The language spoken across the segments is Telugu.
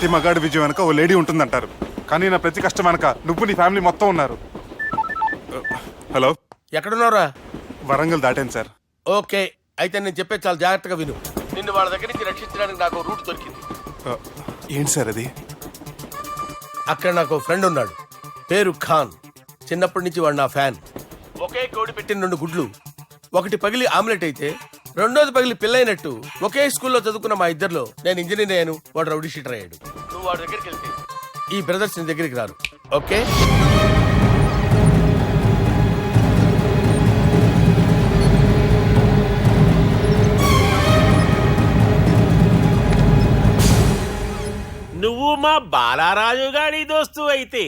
ప్రతి మగాడి విజయం వెనక ఓ లేడీ ఉంటుందంటారు, కానీ నా ప్రతి కష్టం వెనక నువ్వు నీ ఫ్యామిలీ మొత్తం ఉన్నారు. హలో, ఎక్కడున్నారా? వరంగల్ దాటాను సార్. ఓకే, అయితే నేను చెప్పే చాలా జాగ్రత్తగా విను. నిన్ను వాళ్ళ దగ్గర నుంచి రక్షించడానికి నాకు రూట్ దొరికింది. ఏంటి సార్ అది? అక్కడ నాకు ఫ్రెండ్ ఉన్నాడు, పేరు ఖాన్. చిన్నప్పటి నుంచి వాడు నా ఫ్యాన్. ఒకే కోడి పెట్టిన 2 గుడ్లు, ఒకటి పగిలి ఆమ్లెట్ అయితే రెండోది పగిలి పిల్లైనట్టు ఒకే స్కూల్లో చదువుకున్న మా ఇద్దరిలో నేను ఇంజనీర్ అయ్యాను, వాడు రౌడీ షీటర్ అయ్యాడు. నువ్వు వాడి దగ్గరికి వెళ్తే ఈ బ్రదర్స్ నీ దగ్గరికి రారు. ఓకే? నువ్వు మా బాలారాజు గారి దోస్తు అయితే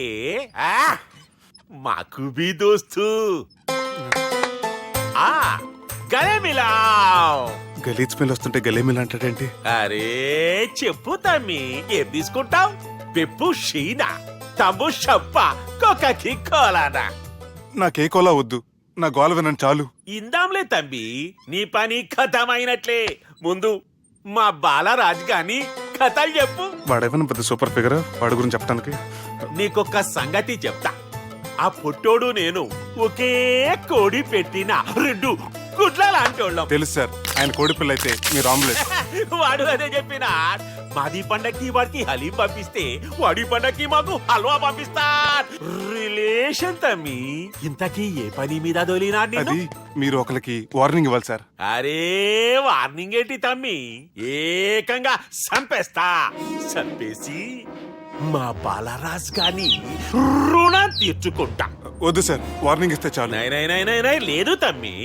మాకు బి దోస్తు. గలే మిలావ్. గలీజ్ స్మెల్ వస్తుంటే గలేమిల్ అంటాడేంటి? అరే చెప్పు తమ్మి, ఏం తీసుకుంటావు? పెప్పు షీనా, తమ్ము షప్ప, కొకకి కోలానా? నాకే కోలా వద్దు, నా గోల వినని చాలు. ఇందాంలే తమ్మి, నీ పని ఖతమైనట్లే. ముందు మా బాలరాజు గాని కథలు చెప్పు. వాడేమన్నా పెద్ద సూపర్ ఫిగర్, వాడి గురించి చెప్పడానికి? నీకొక్క సంగతి చెప్తా. ఆ పుట్టోడు నేను ఒకే కోడి పెట్టిన 2 గుడ్ల లాంటోళ్ళం. తెలుసు సార్, ఆయన కోడి పిల్ల అయితే మీరు ఆమ్లెట్. వాడు అదే చెప్పిన. మాది పండక్కి వాడికి హలీం పంపిస్తే వాడి పండక్కి మాకు హల్వా పంపిస్తా. రిలేషన్ తమ్మి. ఇంతకీ ఏ పని మీద దొలినా? అది మీరు ఒకరికి వార్నింగ్ ఇవ్వాలి సార్. అరే వార్నింగ్ ఏంటి తమ్మి, ఏకంగా చంపేస్తా. చంపేసి మా బాలరాజ్ గాని రుణం తీర్చుకుంటా. వద్దు సార్, వార్నింగ్ ఇస్తే చాలు. నై లేదు తమ్మి,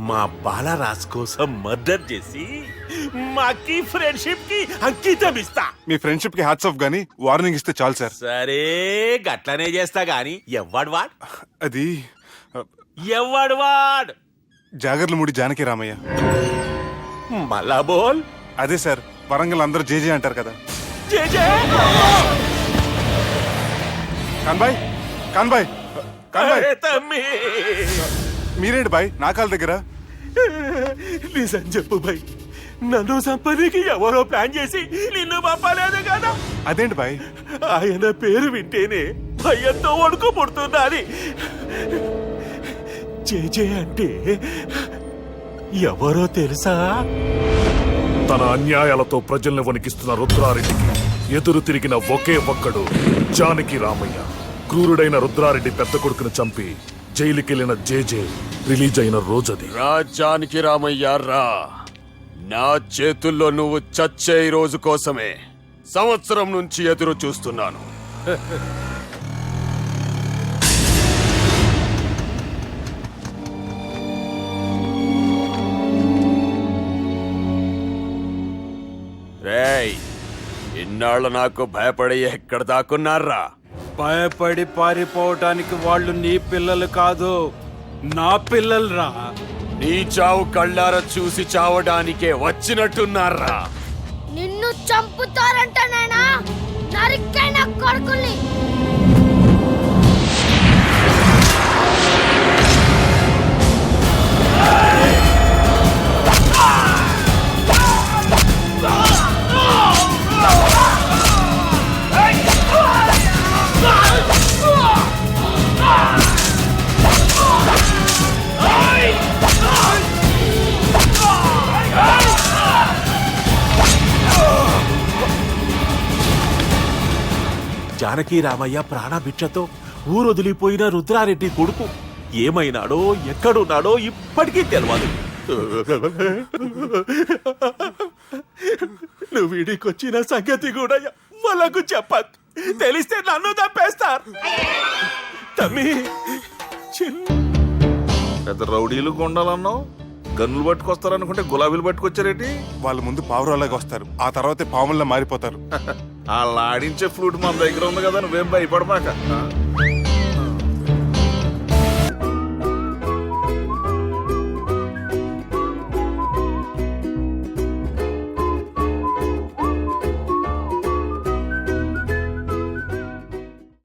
మా బాలరాజ్ కోసం మర్డర్ చేసి మాకి ఫ్రెండ్షిప్ కి అంకితం ఇస్తా. మీ ఫ్రెండ్షిప్ కి హ్యాట్స్ ఆఫ్ గానీ వార్నింగ్ ఇస్తే చాలు సార్. సరే గట్లనే చేస్తా గాని ఎవ్వడు వాడ్? అది ఎవ్వడు వాడ్? జాగర్లమూడి జానకి రామయ్య. మళ్ళా బోల్. అదే సార్, వరంగల్ అందరూ జేజే అంటారు కదా. జేజే కాన్బాయ్, కాన్బాయ్, కాన్బాయ్. తమ్మి మీరేంటి బాయ్ నా కాళ్ళ దగ్గర? నిజం చెప్పు బాయ్, నన్ను సంపదికి ఎవరో ప్లాన్ చేసి నిన్ను పంపలేదు కదా? అదేంటి బాయ్? ఆయన పేరు వింటేనే భయంతో వణుకు పుడుతున్నది. జేజే అంటే ఎవరో తెలుసా? తన అన్యాయాలతో ప్రజల్ని వణికిస్తున్న రుద్రారెడ్డికి ఎదురు తిరిగిన ఒకే ఒక్కడు జానకి రామయ్య. క్రూరుడైన రుద్రారెడ్డి పెద్ద కొడుకును చంపి జైలుకెళ్లిన జేజే రిలీజ్ అయిన రోజది. రాజానికి రామయ్య రా, నా చేతుల్లో నువ్వు చచ్చే రోజు కోసమే సంవత్సరం నుంచి ఎదురు చూస్తున్నాను. రేయ్, ఇన్నాళ్ళు నాకు భయపడి ఎక్కడ దాక్కున్నారా? భయపడి పారిపోవటానికి వాళ్ళు నీ పిల్లలు కాదు, నా పిల్లలు రా. నీ చావు కళ్ళారా చూసి చావడానికే వచ్చినట్టున్నారా? నిన్ను చంపుతారంట నేనా? నరికైన కొడుకుల్ని. జానకి రామయ్య ప్రాణభిక్షతో ఊరొదిలిపోయిన రుద్రారెడ్డి కొడుకు ఏమైనాడో ఎక్కడున్నాడో ఇప్పటికీ తెలియదు. నువ్వు వీడికొచ్చిన సంగతి కూడా వాళ్ళకు చెప్పద్దు, తెలిస్తే నన్ను తప్పేస్తారు. తమ్మి పెద్ద రౌడీలు కొండాలన్నావు, గన్నులు పట్టుకొస్తారనుకుంటే గులాబీలు పట్టుకొచ్చారేటి? వాళ్ళ ముందు పావురాలాగా వస్తారు, ఆ తర్వాతే పాముల్లా మారిపోతారు. వాళ్ళు ఆడించే ఫ్లూట్ మన దగ్గర ఉంది కదా, నువ్వేం భయపడమాక.